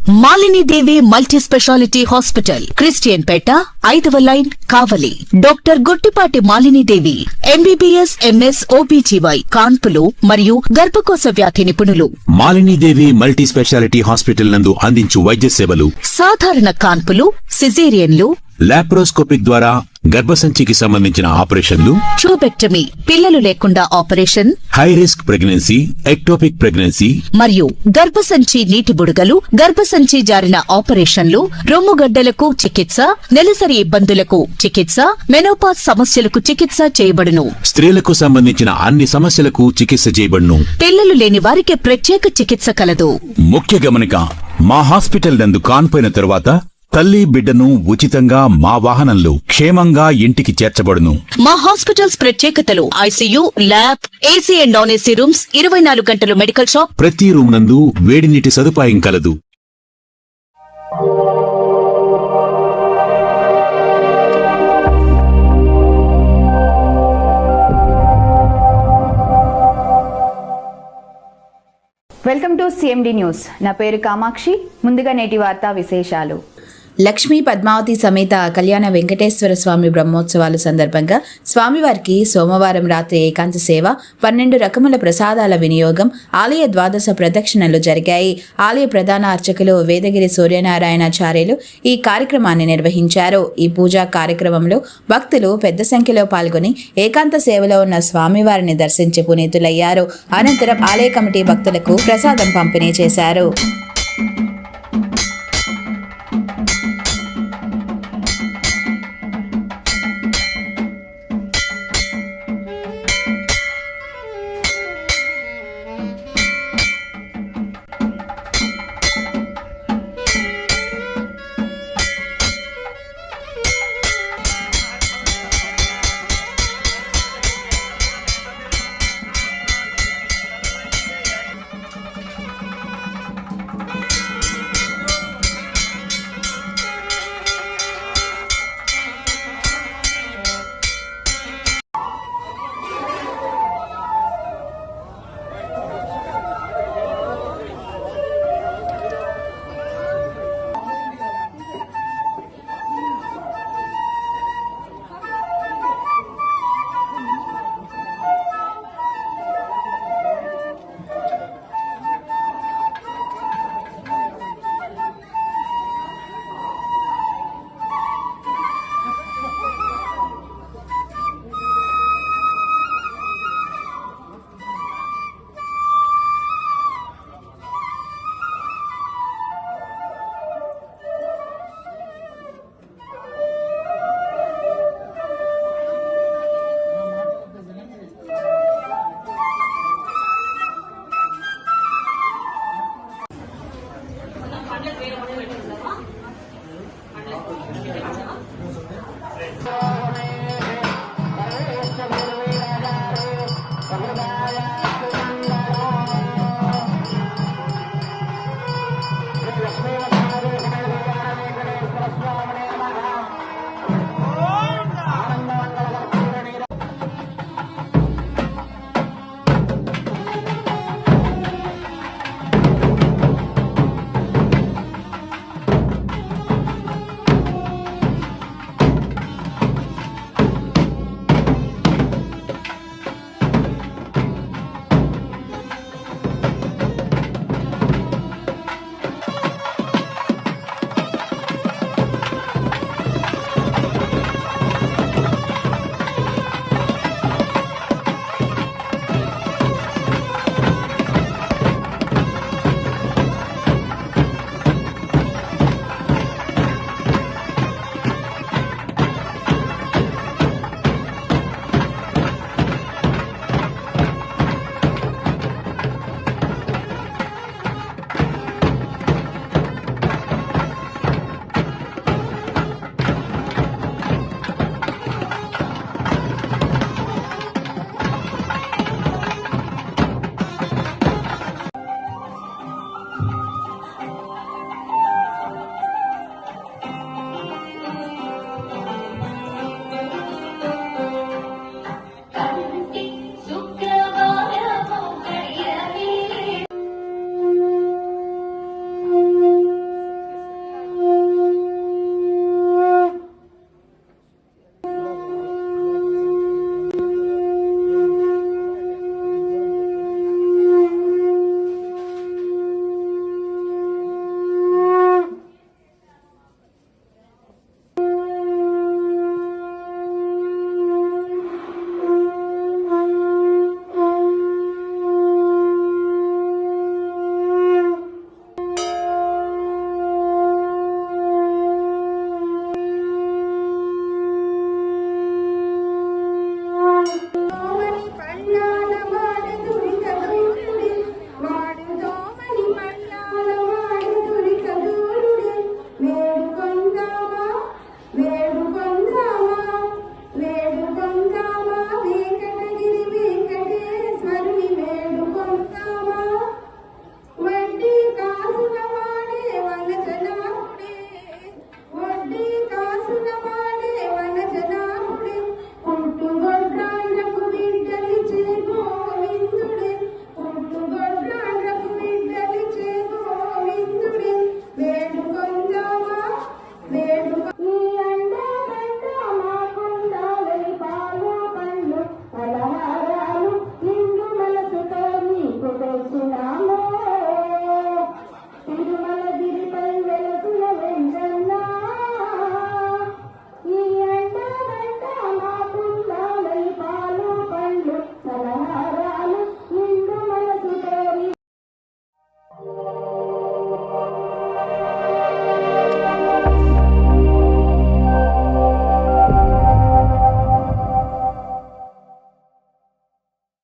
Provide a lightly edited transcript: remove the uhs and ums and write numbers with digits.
మాలిని దేవి multi speciality hospital, Christian పేట, 5వ line, కావలి. Doctor Guttipati Malini దేవి, MBBS, MS, OBGY, కాన్పులు మరియు గర్భకోశ వ్యాధి నిపుణులు. మాలిని దేవి మల్టీ స్పెషాలిటీ హాస్పిటల్ నందు అందించు వైద్య సేవలు: సాధారణ కాన్పులు, సిజేరియన్లు, లాప్రోస్కోపిక్ ద్వారా గర్భసంచికి సంబంధించిన ఆపరేషన్లు, ట్యూబెక్టమీ, పిల్లలు లేకుండా operation, high risk pregnancy, ectopic pregnancy మరియు గర్భసంచి నీటి బుడగలు, గర్భసంచి జారిన ఆపరేషన్లు, రొమ్ముగడ్డలకు చికిత్స, నెలసరి ఇబ్బందులకు చికిత్స, మెనోపాజ్ సమస్యలకు చికిత్స చేయబడును. స్త్రీలకు సంబంధించిన అన్ని సమస్యలకు చికిత్స చేయబడును. పిల్లలు లేని వారికి ప్రత్యేక చికిత్స కలదు. ముఖ్య గమనిక: మా హాస్పిటల్ నందు కాన్పోయిన తరువాత తల్లి బిడ్డను ఉచితంగా మా వాహనంలో క్షేమంగా ఇంటికి చేర్చబడును. మా హాస్పిటల్స్ ప్రత్యేకతలు: ICU, lab, AC and non AC rooms, 24 గంటలు మెడికల్ షాప్, ప్రతి రూమ్ నందు వేడి నీటి సదుపాయం కలదు. Welcome to CMD news. నా పేరు కామాక్షి. ముందుగా నేటి వార్తా విశేషాలు. లక్ష్మీ పద్మావతి సమేత కళ్యాణ వెంకటేశ్వర స్వామి బ్రహ్మోత్సవాల సందర్భంగా స్వామివారికి సోమవారం రాత్రి ఏకాంత సేవ, 12 రకముల ప్రసాదాల వినియోగం, ఆలయ ద్వాదశ ప్రదక్షిణలు జరిగాయి. ఆలయ ప్రధాన అర్చకులు వేదగిరి సూర్యనారాయణాచార్యులు ఈ కార్యక్రమాన్ని నిర్వహించారు. ఈ పూజా కార్యక్రమంలో భక్తులు పెద్ద సంఖ్యలో పాల్గొని ఏకాంత సేవలో ఉన్న స్వామివారిని దర్శించి పునీతులయ్యారు. అనంతరం ఆలయ కమిటీ భక్తులకు ప్రసాదం పంపిణీ చేశారు.